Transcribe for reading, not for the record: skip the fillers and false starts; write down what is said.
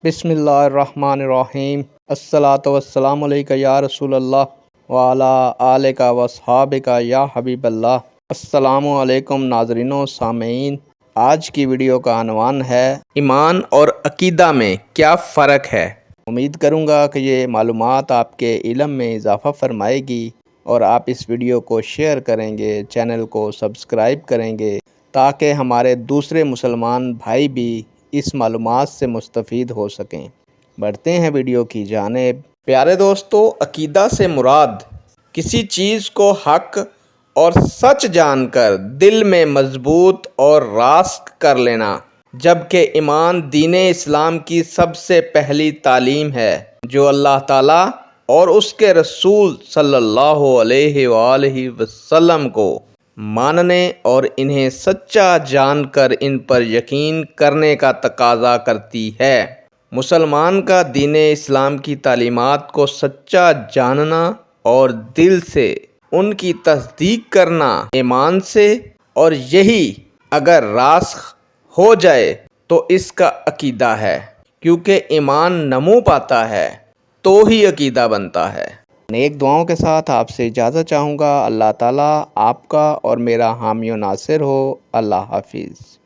بسم اللہ الرحمن الرحیم۔ الصلاۃ والسلام علیک یا رسول اللہ وعلی آلک و اصحابک یا حبیب اللہ۔ السلام علیکم ناظرین و سامعین، آج کی ویڈیو کا عنوان ہے ایمان اور عقیدہ میں کیا فرق ہے۔ امید کروں گا کہ یہ معلومات آپ کے علم میں اضافہ فرمائے گی اور آپ اس ویڈیو کو شیئر کریں گے، چینل کو سبسکرائب کریں گے تاکہ ہمارے دوسرے مسلمان بھائی بھی اس معلومات سے مستفید ہو سکیں۔ بڑھتے ہیں ویڈیو کی جانب۔ پیارے دوستو، عقیدہ سے مراد کسی چیز کو حق اور سچ جان کر دل میں مضبوط اور راسخ کر لینا، جبکہ ایمان دین اسلام کی سب سے پہلی تعلیم ہے جو اللہ تعالیٰ اور اس کے رسول صلی اللہ علیہ وآلہ وسلم کو ماننے اور انہیں سچا جان کر ان پر یقین کرنے کا تقاضا کرتی ہے۔ مسلمان کا دین اسلام کی تعلیمات کو سچا جاننا اور دل سے ان کی تصدیق کرنا ایمان سے، اور یہی اگر راسخ ہو جائے تو اس کا عقیدہ ہے، کیونکہ ایمان نمو پاتا ہے تو ہی عقیدہ بنتا ہے۔ نیک دعاؤں کے ساتھ آپ سے اجازت چاہوں گا۔ اللہ تعالیٰ آپ کا اور میرا حامی و ناصر ہو۔ اللہ حافظ۔